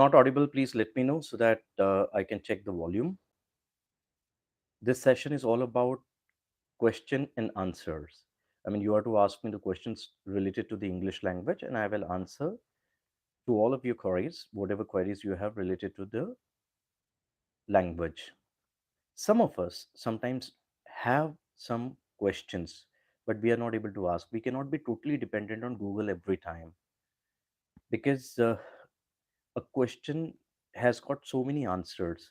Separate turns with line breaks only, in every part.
Not audible, please let me know so that I can check the volume. This session is all about question and answers. I mean, you are to ask me the questions related to the English language, and I will answer to all of your queries, whatever queries you have related to the language. Some of us sometimes have some questions, but we are not able to ask. We cannot be totally dependent on Google every time because a question has got so many answers.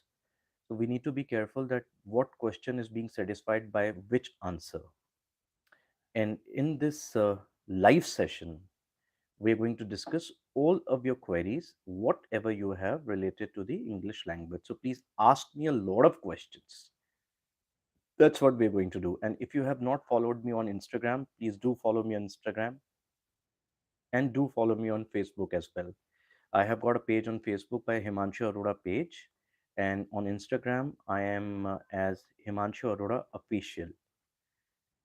So we need to be careful that what question is being satisfied by which answer. And in this live session, we're going to discuss all of your queries, whatever you have related to the English language. So please ask me a lot of questions. That's what we're going to do. And if you have not followed me on Instagram, please do follow me on Instagram and do follow me on Facebook as well. I have got a page on Facebook by Himanshu Arora page, and on Instagram I am as Himanshu Arora official.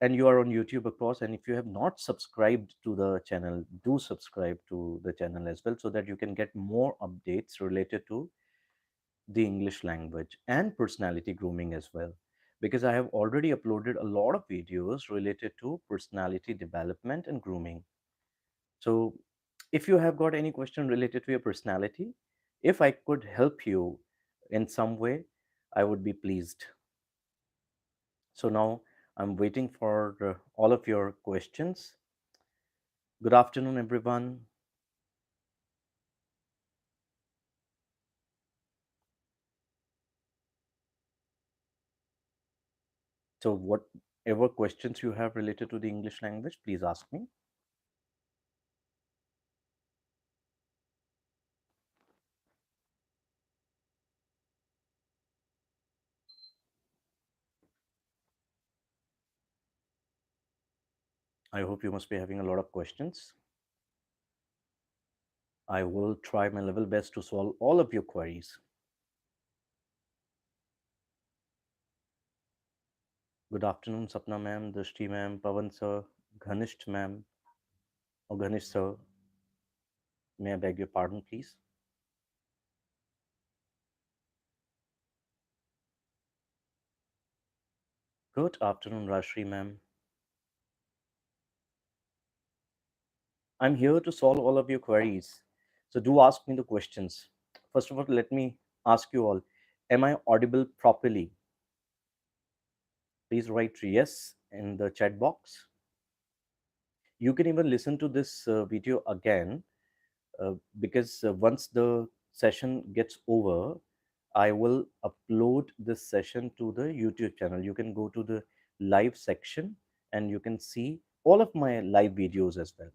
And you are on YouTube, of course. And if you have not subscribed to the channel, do subscribe to the channel as well, so that you can get more updates related to the English language and personality grooming as well. Because I have already uploaded a lot of videos related to personality development and grooming. So, if you have got any question related to your personality, if I could help you in some way, I would be pleased. So, now I'm waiting for all of your questions. Good afternoon, everyone. So, whatever questions you have related to the English language, please ask me. I hope you must be having a lot of questions. I will try my level best to solve all of your queries. Good afternoon, Sapna ma'am, Drishti ma'am, Pavan sir, Ghanisht ma'am, or Ghanish sir. May I beg your pardon, please? Good afternoon, Rashri ma'am. I'm here to solve all of your queries. So do ask me the questions. First of all, let me ask you all, am I audible properly? Please write yes in the chat box. You can even listen to this video again because once the session gets over, I will upload this session to the YouTube channel. You can go to the live section and you can see all of my live videos as well.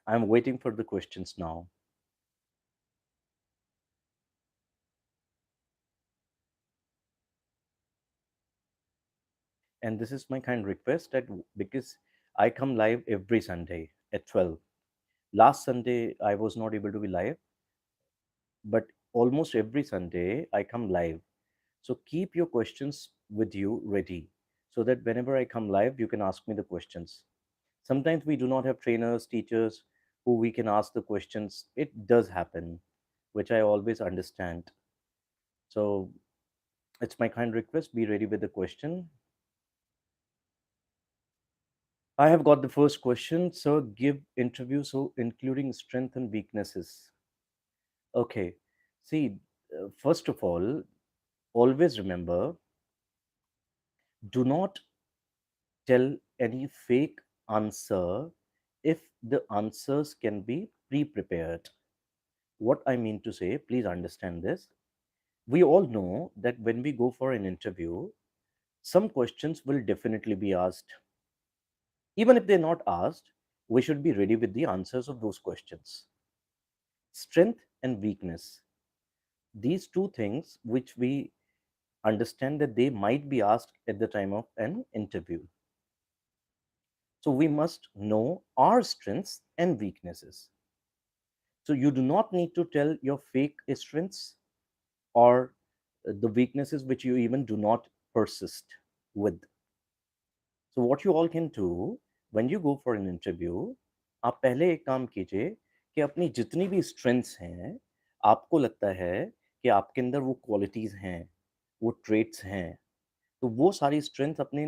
I'm waiting for the questions now. And this is my kind request that because I come live every Sunday at 12. Last Sunday, I was not able to be live, but almost every Sunday, I come live. So keep your questions with you ready so that whenever I come live, you can ask me the questions. Sometimes we do not have trainers, teachers who we can ask the questions. It does happen, which I always understand. So it's my kind request, be ready with the question. I have got the first question. So give interview, so including strength and weaknesses. Okay. See, first of all, always remember, do not tell any fake answer if the answers can be pre-prepared. What I mean to say, please understand this. We all know that when we go for an interview, some questions will definitely be asked. Even if they're not asked, we should be ready with the answers of those questions. Strength and weakness. These two things which we understand that they might be asked at the time of an interview. So we must know our strengths and weaknesses. So you do not need to tell your fake strengths or the weaknesses which you even do not persist with. So what you all can do when you go for an interview, आप पहले एक काम कीजिए कि अपनी जितनी भी strengths हैं, आपको लगता है कि आपके अंदर वो क्वालिटीज़ हैं, वो ट्रेट्स हैं, तो वो सारी स्ट्रेंथ अपने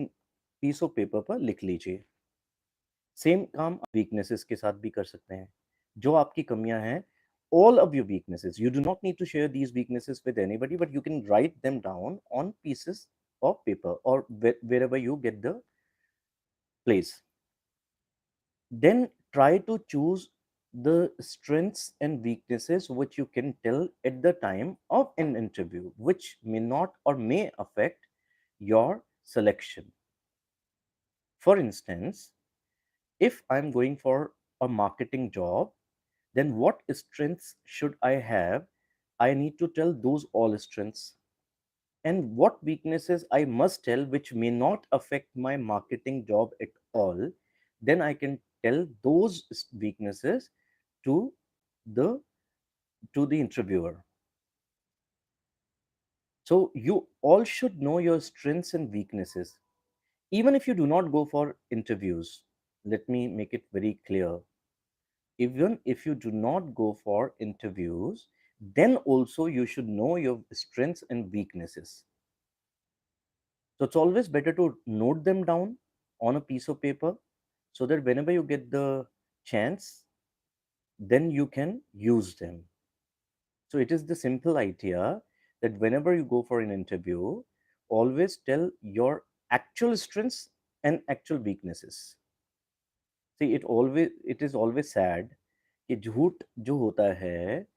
पीस ऑफ पेपर पर लिख लीजिए। सेम काम वीकनेसेस के साथ भी कर सकते हैं। जो आपकी कमियां हैं, all of your weaknesses, you do not need to share these weaknesses with anybody, but you can write them down on pieces of paper or wherever you get the place. Then try to choose the strengths and weaknesses which you can tell at the time of an interview, which may not or may affect your selection. For instance, if I'm going for a marketing job, then what strengths should I have? I need to tell those all strengths. And what weaknesses I must tell which may not affect my marketing job at all, then I can tell those weaknesses to the to the interviewer. So you all should know your strengths and weaknesses. Even if you do not go for interviews, let me make it very clear. Even if you do not go for interviews, then also you should know your strengths and weaknesses. So it's always better to note them down on a piece of paper so that whenever you get the chance, then you can use them. So it is the simple idea that whenever you go for an interview, always tell your actual strengths and actual weaknesses. See, it is always sad कि झूठ जो होता है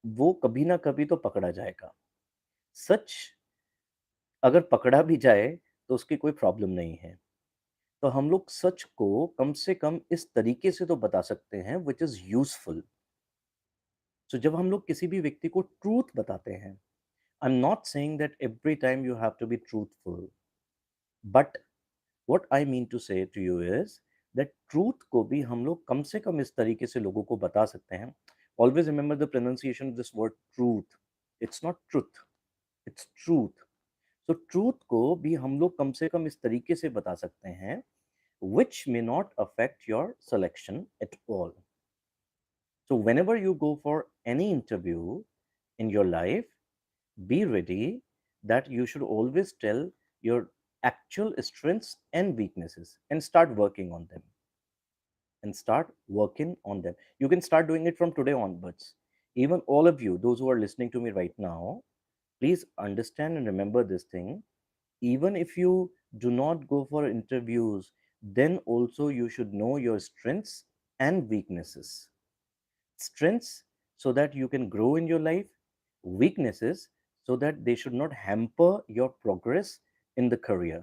वो कभी ना कभी तो पकड़ा जाएगा। सच अगर पकड़ा भी जाए तो उसकी कोई प्रॉब्लम नहीं है। तो हम लोग सच को कम से कम इस तरीके से तो बता सकते हैं व्हिच इज़ यूज़फुल। सो जब हम लोग किसी भी व्यक्ति को ट्रूथ बताते हैं, I am not saying that every time you have to be truthful, but what I mean to say to you is that truth को भी हम लोग कम से कम इस तरीके से लोगों को बता सकते हैं। Always remember the pronunciation of this word truth. It's not truth, its truth. So truth को भी हम लोग कम से कम इस तरीके से बता सकते हैं which may not affect your selection at all. So, whenever you go for any interview in your life, be ready that you should always tell your actual strengths and weaknesses and start working on them. And start working on them. You can start doing it from today onwards. Even all of you, those who are listening to me right now, please understand and remember this thing. Even if you do not go for interviews, then also you should know your strengths and weaknesses. Strengths so that you can grow in your life, weaknesses so that they should not hamper your progress in the career.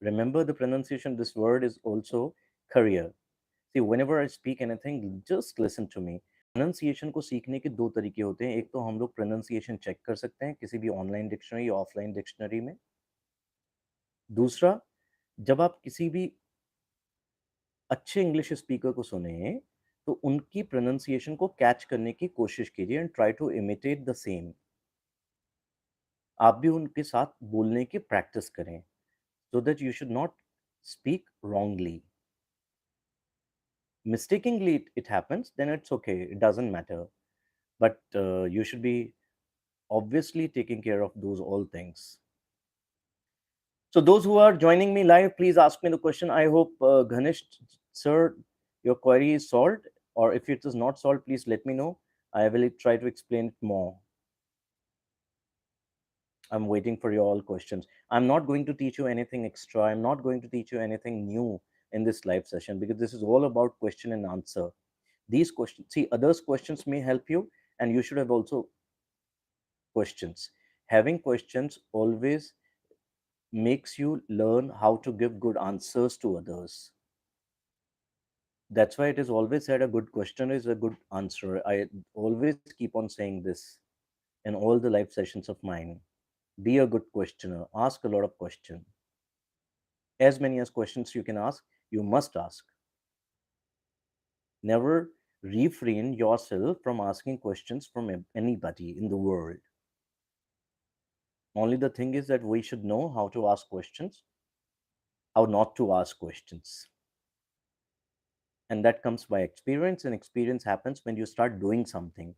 Remember the pronunciation, this word is also career. See, whenever I speak anything, just listen to me. Pronunciation को सीखने के दो तरीके होते हैं। एक तो हम लोग प्रोनाउंसिएशन चेक कर सकते हैं किसी भी ऑनलाइन डिक्शनरी या ऑफलाइन डिक्शनरी में। दूसरा, जब आप किसी भी अच्छे इंग्लिश स्पीकर को सुने तो उनकी प्रोनाउंसिएशन को कैच करने की कोशिश कीजिए and try to imitate the same. आप भी उनके साथ बोलने की प्रैक्टिस करें so that you should not speak wrongly. Mistakenly it happens, then it's okay, it doesn't matter. But you should be obviously taking care of those all things. So those who are joining me live, please ask me the question. I hope Ganesh sir, your query is solved, or if it is not solved, please let me know. I will try to explain it more. I'm waiting for your all questions. I'm not going to teach you anything extra. I'm not going to teach you anything new in this live session because this is all about question and answer. These questions, see, others' questions may help you, and you should have also questions. Having questions always makes you learn how to give good answers to others. That's why it is always said a good question is a good answer. I always keep on saying this in all the live sessions of mine. Be a good questioner. Ask a lot of questions. As many as questions you can ask, you must ask. Never refrain yourself from asking questions from anybody in the world. Only the thing is that we should know how to ask questions, how not to ask questions. And that comes by experience, and experience happens when you start doing something.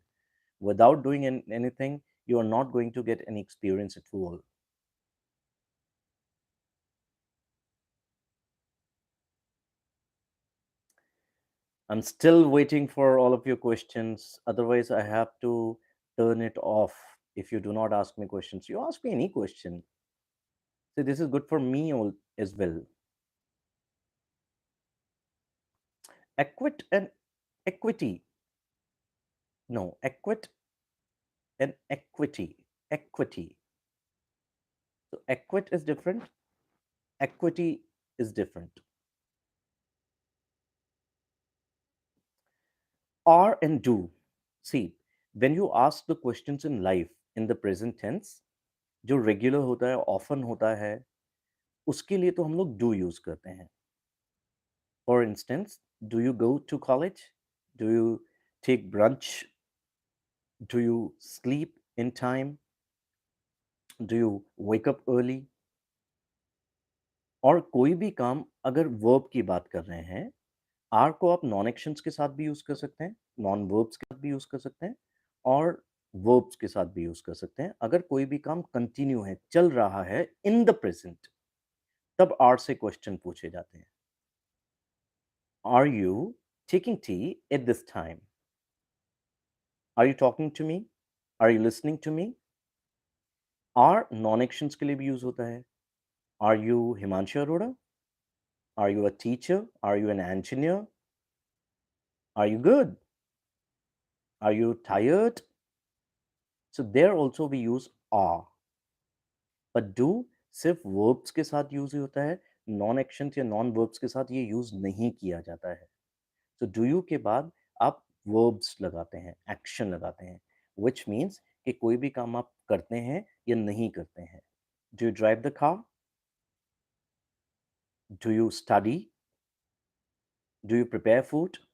Without doing anything, you are not going to get any experience at all. I'm still waiting for all of your questions. Otherwise, I have to turn it off if you do not ask me questions. You ask me any question. See, this is good for me as well. Equit and equity. No, equit and equity. Equity. So, equit is different, equity is different. Are and do. See, when you ask the questions in life in the present tense, जो regular होता है, often होता है, उसके लिए तो हम लोग डू यूज करते हैं. For instance, do you go to college, do you take brunch, do you sleep in time, do you wake up early. और कोई भी काम अगर वर्ब की बात कर रहे हैं, आर को आप नॉन एक्शंस के साथ भी यूज कर सकते हैं, नॉन वर्ब्स के साथ भी यूज कर सकते हैं, और वर्ब्स के साथ भी यूज कर सकते हैं. अगर कोई भी काम कंटिन्यू है, चल रहा है इन द प्रेजेंट, तब आर से क्वेश्चन पूछे जाते हैं. Are you taking tea at this time? Are you talking to me? Are you listening to me? Are non actions के लिए भी यूज होता है. Are you Himanshu Arora? Are you a teacher? Are you an engineer? Are you good? Are you tired? So there also we use are. But do सिर्फ verbs के साथ use ही होता है, नॉन एक्शन या नॉन verbs के साथ ये यूज नहीं किया जाता है. तो do you के बाद आप verbs लगाते हैं, एक्शन लगाते हैं, which means कि कोई भी काम आप करते हैं या नहीं करते हैं. Do you drive the car? Do you study? Do you prepare food?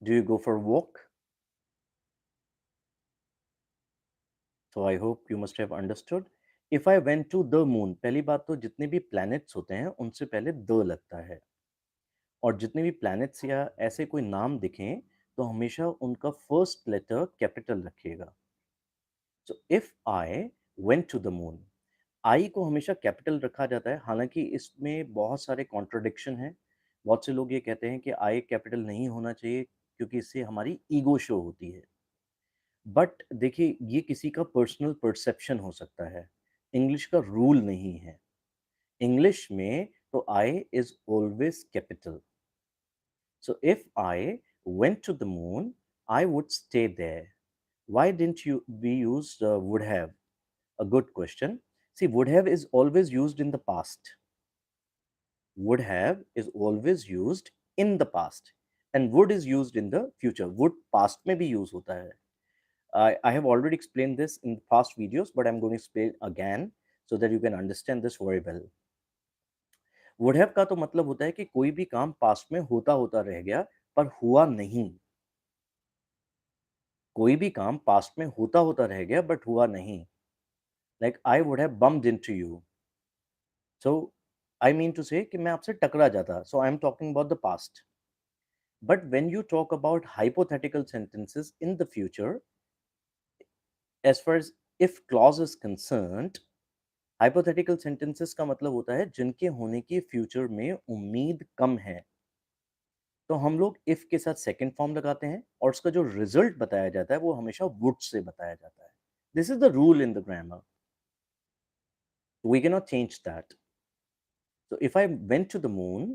Do you go for a walk? So I hope you must have understood. If I went to the moon, पहली बात तो जितने भी planets होते हैं उनसे पहले the लगता है. और जितने भी प्लैनेट्स या ऐसे कोई नाम दिखें तो हमेशा उनका फर्स्ट लेटर कैपिटल रखिएगा. So if I went to the moon, I को हमेशा कैपिटल रखा जाता है. हालांकि इसमें बहुत सारे कॉन्ट्रोडिक्शन हैं. बहुत से लोग ये कहते हैं कि आई कैपिटल नहीं होना चाहिए क्योंकि इससे हमारी ईगो शो होती है. बट देखिए, ये किसी का पर्सनल परसेप्शन हो सकता है, इंग्लिश का रूल नहीं है. इंग्लिश में तो I is always capital. So if I went to the moon, I would stay there. Why didn't you we use would have? A good question. See, would have is always used in the past. Would have is always used in the past, and would is used in the future. Would past में भी use होता है. I have already explained this in past videos, but I'm going to explain again so that you can understand this very well. Would have का तो मतलब होता है कि कोई भी काम पास्ट में होता होता रह गया पर हुआ नहीं. कोई भी काम पास्ट में होता होता रह गया बट हुआ नहीं. Like I would have bumped into you. So I mean to say कि मैं आपसे टकरा जाता. So I am talking about the past. But when you talk about hypothetical sentences in the future, as far as if clause is concerned, hypothetical sentences का मतलब होता है जिनके होने की फ्यूचर में उम्मीद कम है. तो हम लोग इफ के साथ सेकेंड फॉर्म लगाते हैं और उसका जो रिजल्ट बताया जाता है वो हमेशा वुड से बताया जाता है. This is the rule in the grammar. We cannot change that. So if I went to the moon,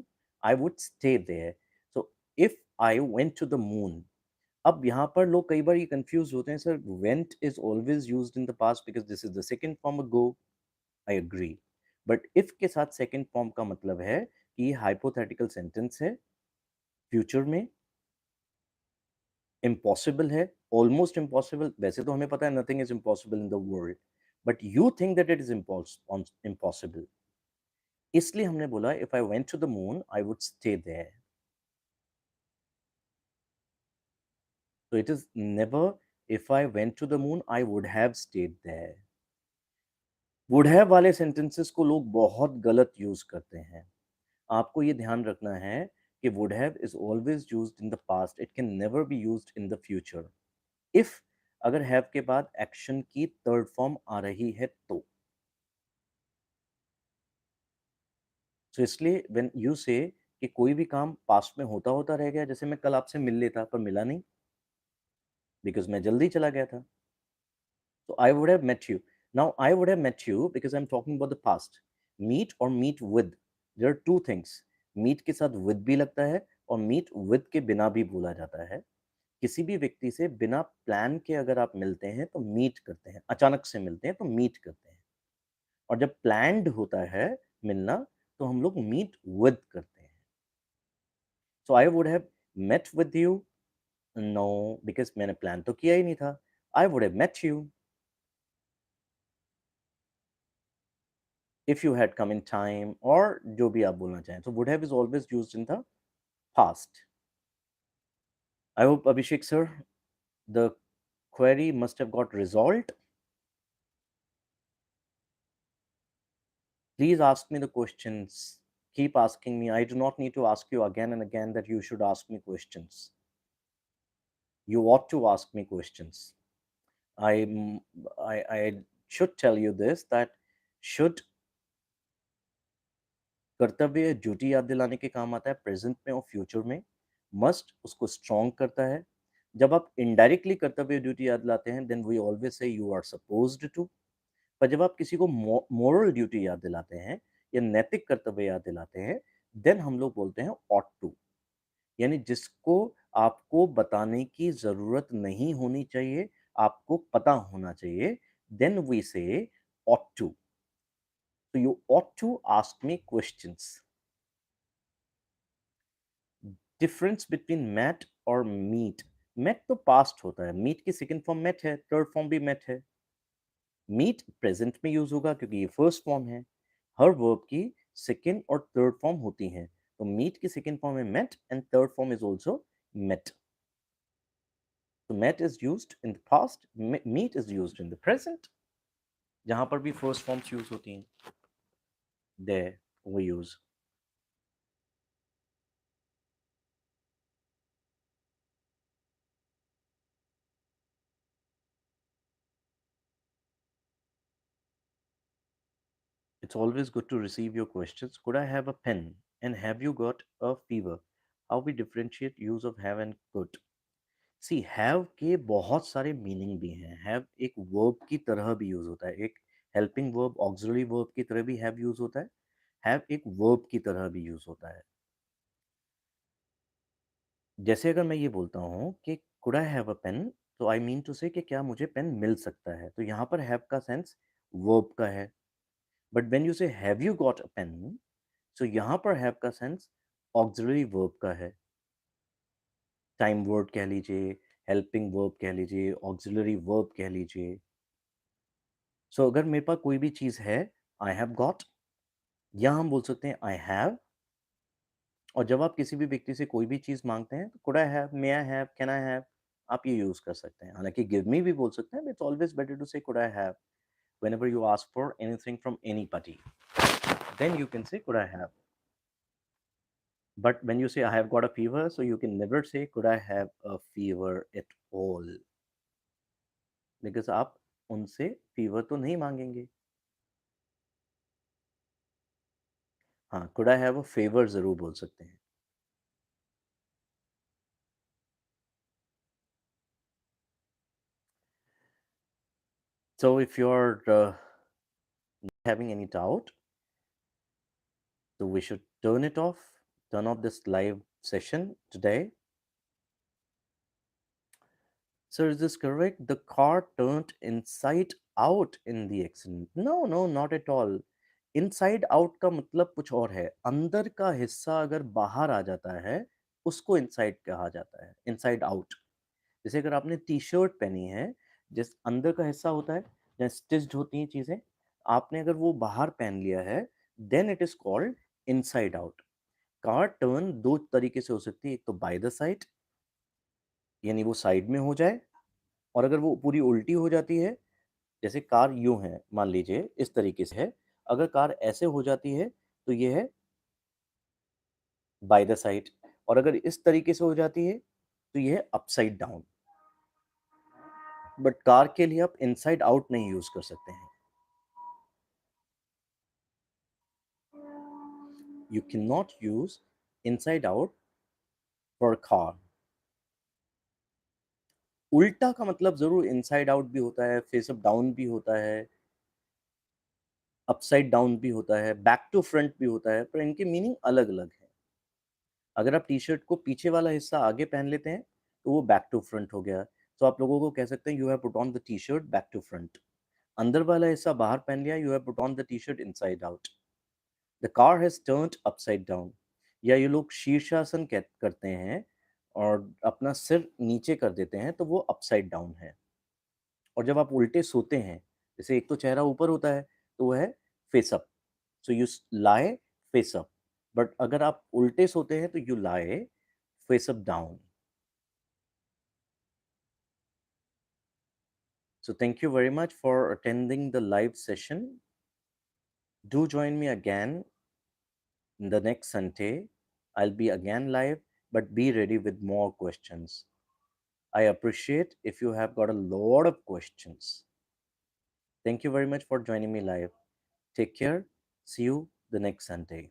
I would stay there. So if I went to the moon, अब यहाँ पर लोग कई बार ये confuse होते हैं, sir went is always used in the past because this is the second form of go. I agree. But if के साथ second form का मतलब है कि ये hypothetical sentence है, future में impossible है, almost impossible. वैसे तो हमें पता है nothing is impossible in the world, but you think that it is impossible. इसलिए हमने बोला if I went to the moon I would stay there. तो it is never if I went to the moon I would have stayed there. Would have वाले sentences को लोग बहुत गलत use करते हैं। आपको ये ध्यान रखना है कि would have is always used in the past, it can never be used in the future. If अगर हैव के बाद एक्शन की थर्ड फॉर्म आ रही है तो इसलिए व्हेन यू से कि कोई भी काम पास्ट में होता होता रह गया, जैसे मैं कल आपसे मिल लेता पर मिला नहीं बिकॉज मैं जल्दी चला गया था। So I would have met you. Now I would have met you because I'm talking about the past. Meet or meet with. There are two things. Meet के साथ with भी लगता है और meet with के बिना भी बोला जाता है। किसी भी व्यक्ति से बिना प्लान के अगर आप मिलते हैं तो मीट करते हैं, अचानक से मिलते हैं तो मीट करते हैं। और जब प्लान्ड होता है मिलना तो हम लोग मीट विद करते हैं। So I would have met with you, no because मैंने प्लान तो किया ही नहीं था। I would have met you if you had come in time, or जो भी आप बोलना चाहें। So would have is always used in the past. I hope Abhishek sir, the query must have got resolved. Please ask me the questions. Keep asking me. I do not need to ask you again and again that you should ask me questions. You ought to ask me questions. I I should tell you this that should कर्तव्य duty याद दिलाने के काम आता है present में और future में। मस्ट उसको स्ट्रॉन्ग करता है। जब आप इनडायरेक्टली कर्तव्य ड्यूटी याद दिलाते हैं then we always say you are supposed to. पर जब आप किसी को मोरल ड्यूटी याद दिलाते हैं या नैतिक कर्तव्य याद दिलाते हैं देन हम लोग बोलते हैं ऑट टू। यानी जिसको आपको बताने की जरूरत नहीं होनी चाहिए, आपको पता होना चाहिए, then we say ought to. So you ought to ask me questions. Difference between met और मीट। मैट तो पास्ट होता है, मीट की सेकंड फॉर्म मैट है, थर्ड फॉर्म भी मैट है। मीट प्रेजेंट में यूज होगा क्योंकि ये फर्स्ट फॉर्म है। हर वर्ब की सेकंड और थर्ड फॉर्म होती हैं, तो मीट की सेकंड फॉर्म है met and third form is also met. तो mat is used in the past, meet is used in the present. जहां पर भी फर्स्ट फॉर्म्स यूज होती हैं there we use. It's always good to receive your questions. Could I have a pen? And have you got a fever? How we differentiate use of have and could? See have के बहुत सारे meaning भी हैं। Have एक verb की तरह भी use होता है, एक हेल्पिंग वर्ब ऑक्सिलरी वर्ब की तरह भी हैव यूज होता है। हैव एक वर्ब की तरह भी यूज होता है। जैसे अगर मैं ये बोलता हूँ कि could I have a pen, तो आई मीन टू से कि क्या मुझे पेन मिल सकता है, तो यहाँ पर हैव का सेंस वर्ब का है। But when you say have you got a pain, so यहाँ पर हैव का सेंस ऑक्सिलरी वर्ब का है। टाइम वर्ड कह लीजिए, हेल्पिंग वर्ब कह लीजिए, ऑक्सिलरी वर्ब कह लीजिए। सो अगर मेरे पास कोई भी चीज़ है, आई हैव गॉट, या हम बोल सकते हैं आई हैव। और जब आप किसी भी व्यक्ति से कोई भी चीज़ मांगते हैं तो could I have, may I have, can I have, आप ये यूज़ कर सकते हैं। हालांकि गिव मी भी बोल सकते हैं, but it's always better to say could I have whenever you ask for anything from anybody, then you can say could I have. But when you say I have got a fever, so you can never say could I have a fever at all, because आप उनसे fever तो नहीं मांगेंगे। हाँ, could I have a favour जरूर बोल सकते हैं। So if you're having any doubt, so we should turn off this live session today. Sir, is this correct? The car turned inside out in the accident. No, no, not at all. Inside out का मतलब कुछ और है। अंदर का हिस्सा अगर बाहर आ जाता है उसको इनसाइड कहा जाता है, इनसाइड आउट। जैसे अगर आपने टी शर्ट पहनी है, जिस अंदर का हिस्सा होता है जहाँ स्टिच्ड होती हैं चीजें, आपने अगर वो बाहर पहन लिया है then it is called inside out. Car turn दो तरीके से हो सकती है, एक तो बाय द साइड यानी वो साइड में हो जाए, और अगर वो पूरी उल्टी हो जाती है, जैसे कार यूं है, मान लीजिए इस तरीके से है, अगर कार ऐसे हो जाती है तो ये है बाय द साइड, और अगर इस तरीके से हो जाती है तो ये है अपसाइड डाउन। बट कार के लिए आप इनसाइड आउट नहीं यूज कर सकते हैं। You can not use inside out for car. उल्टा का मतलब जरूर इनसाइड आउट भी होता है, फेस अप डाउन भी होता है, अपसाइड डाउन भी होता है, बैक टू फ्रंट भी होता है, पर इनके मीनिंग अलग अलग है। अगर आप टी शर्ट को पीछे वाला हिस्सा आगे पहन लेते हैं तो वो बैक टू फ्रंट हो गया। तो आप लोगों को कह सकते हैं, you have put on the T shirt back to front. अंदर वाला हिस्सा बाहर पहन लिया, you have put on the T shirt inside out. The car has turned upside down. या ये लोग शीर्षासन करते हैं और अपना सिर नीचे कर देते हैं, तो वो अपसाइड डाउन है। और जब आप उल्टे सोते हैं, जैसे एक तो चेहरा ऊपर होता है तो वो है face up, so you lie face up. But अगर आप उल्टे सोते हैं तो you lie face up down. So thank you very much for attending the live session. Do join me again in the next Sunday. I'll be again live, but be ready with more questions. I appreciate if you have got a lot of questions. Thank you very much for joining me live. Take care. See you the next Sunday.